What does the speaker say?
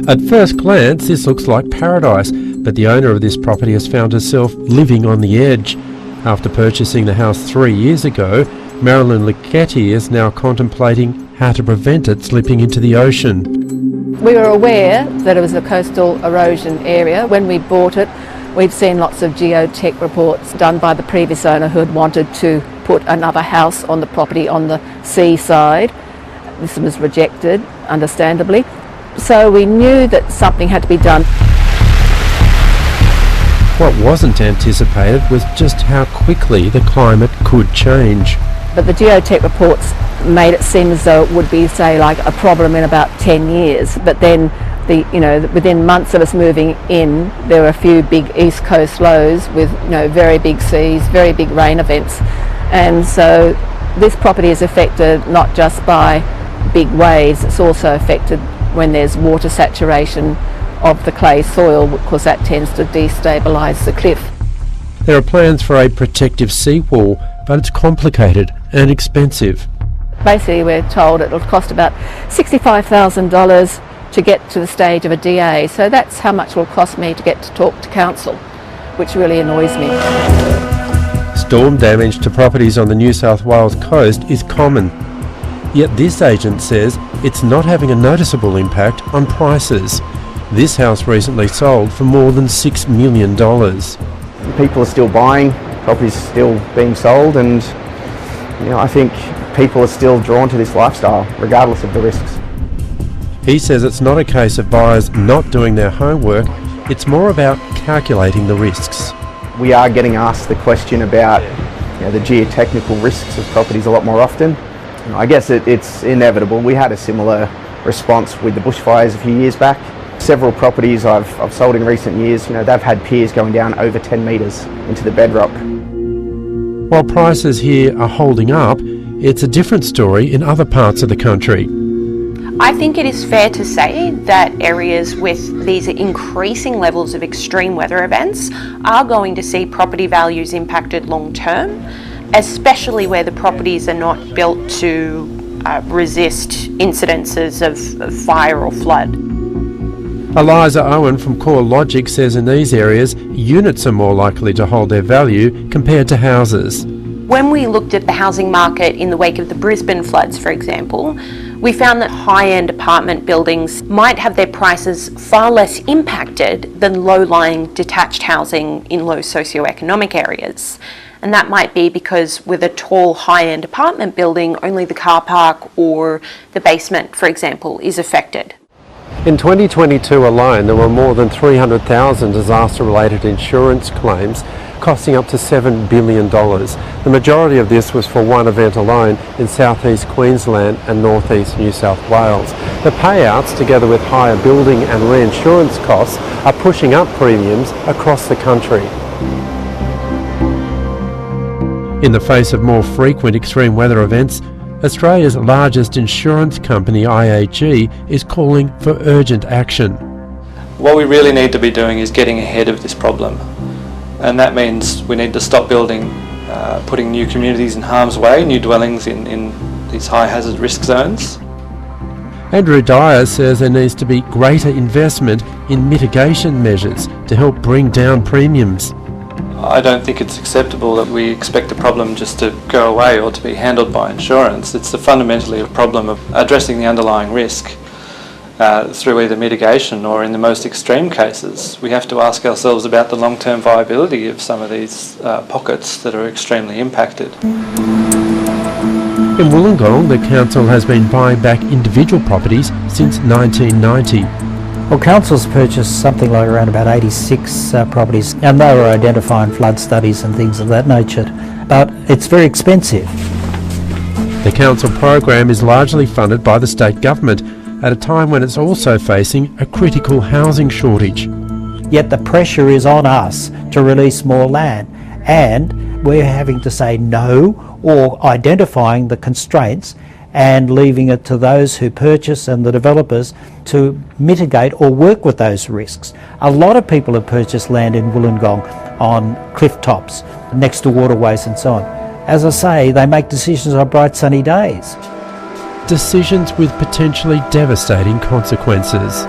At first glance, this looks like paradise, but the owner of this property has found herself living on the edge. After purchasing the house 3 years ago, Marilyn Lucchetti is now contemplating how to prevent it slipping into the ocean. We were aware that it was a coastal erosion area. When we bought it, we'd seen lots of geotech reports done by the previous owner who had wanted to put another house on the property on the seaside. This was rejected, understandably. So we knew that something had to be done. What wasn't anticipated was just how quickly the climate could change. But the geotech reports made it seem as though it would be, say, like a problem in about 10 years. But then, within months of us moving in, there were a few big east coast lows with, very big seas, very big rain events. And so this property is affected not just by big waves, it's also affected when there's water saturation of the clay soil, because that tends to destabilise the cliff. There are plans for a protective seawall, but it's complicated and expensive. Basically, we're told it'll cost about $65,000 to get to the stage of a DA, so that's how much it will cost me to get to talk to council, which really annoys me. Storm damage to properties on the New South Wales coast is common. Yet this agent says it's not having a noticeable impact on prices. This house recently sold for more than $6 million. People are still buying, properties are still being sold, and I think people are still drawn to this lifestyle regardless of the risks. He says it's not a case of buyers not doing their homework, it's more about calculating the risks. We are getting asked the question about the geotechnical risks of properties a lot more often. I guess it's inevitable. We had a similar response with the bushfires a few years back. Several properties I've sold in recent years, they've had piers going down over 10 metres into the bedrock. While prices here are holding up, it's a different story in other parts of the country. I think it is fair to say that areas with these increasing levels of extreme weather events are going to see property values impacted long term, especially where the properties are not built to resist incidences of fire or flood. Eliza Owen from Core Logic says in these areas, units are more likely to hold their value compared to houses. When we looked at the housing market in the wake of the Brisbane floods, for example, we found that high-end apartment buildings might have their prices far less impacted than low-lying detached housing in low socioeconomic areas. And that might be because with a tall high-end apartment building, only the car park or the basement, for example, is affected. In 2022 alone, there were more than 300,000 disaster-related insurance claims, costing up to $7 billion. The majority of this was for one event alone in southeast Queensland and northeast New South Wales. The payouts, together with higher building and reinsurance costs, are pushing up premiums across the country. In the face of more frequent extreme weather events, Australia's largest insurance company, IAG, is calling for urgent action. What we really need to be doing is getting ahead of this problem. And that means we need to stop building, putting new communities in harm's way, new dwellings in these high hazard risk zones. Andrew Dyer says there needs to be greater investment in mitigation measures to help bring down premiums. I don't think it's acceptable that we expect a problem just to go away or to be handled by insurance. It's fundamentally a problem of addressing the underlying risk through either mitigation or, in the most extreme cases, we have to ask ourselves about the long-term viability of some of these pockets that are extremely impacted. In Wollongong, the council has been buying back individual properties since 1990. Well, council's purchased something like around about 86 properties, and they were identifying flood studies and things of that nature, but it's very expensive. The council program is largely funded by the state government at a time when it's also facing a critical housing shortage. Yet the pressure is on us to release more land, and we're having to say no or identifying the constraints and leaving it to those who purchase and the developers to mitigate or work with those risks. A lot of people have purchased land in Wollongong on cliff tops, next to waterways and so on. As I say, they make decisions on bright sunny days. Decisions with potentially devastating consequences.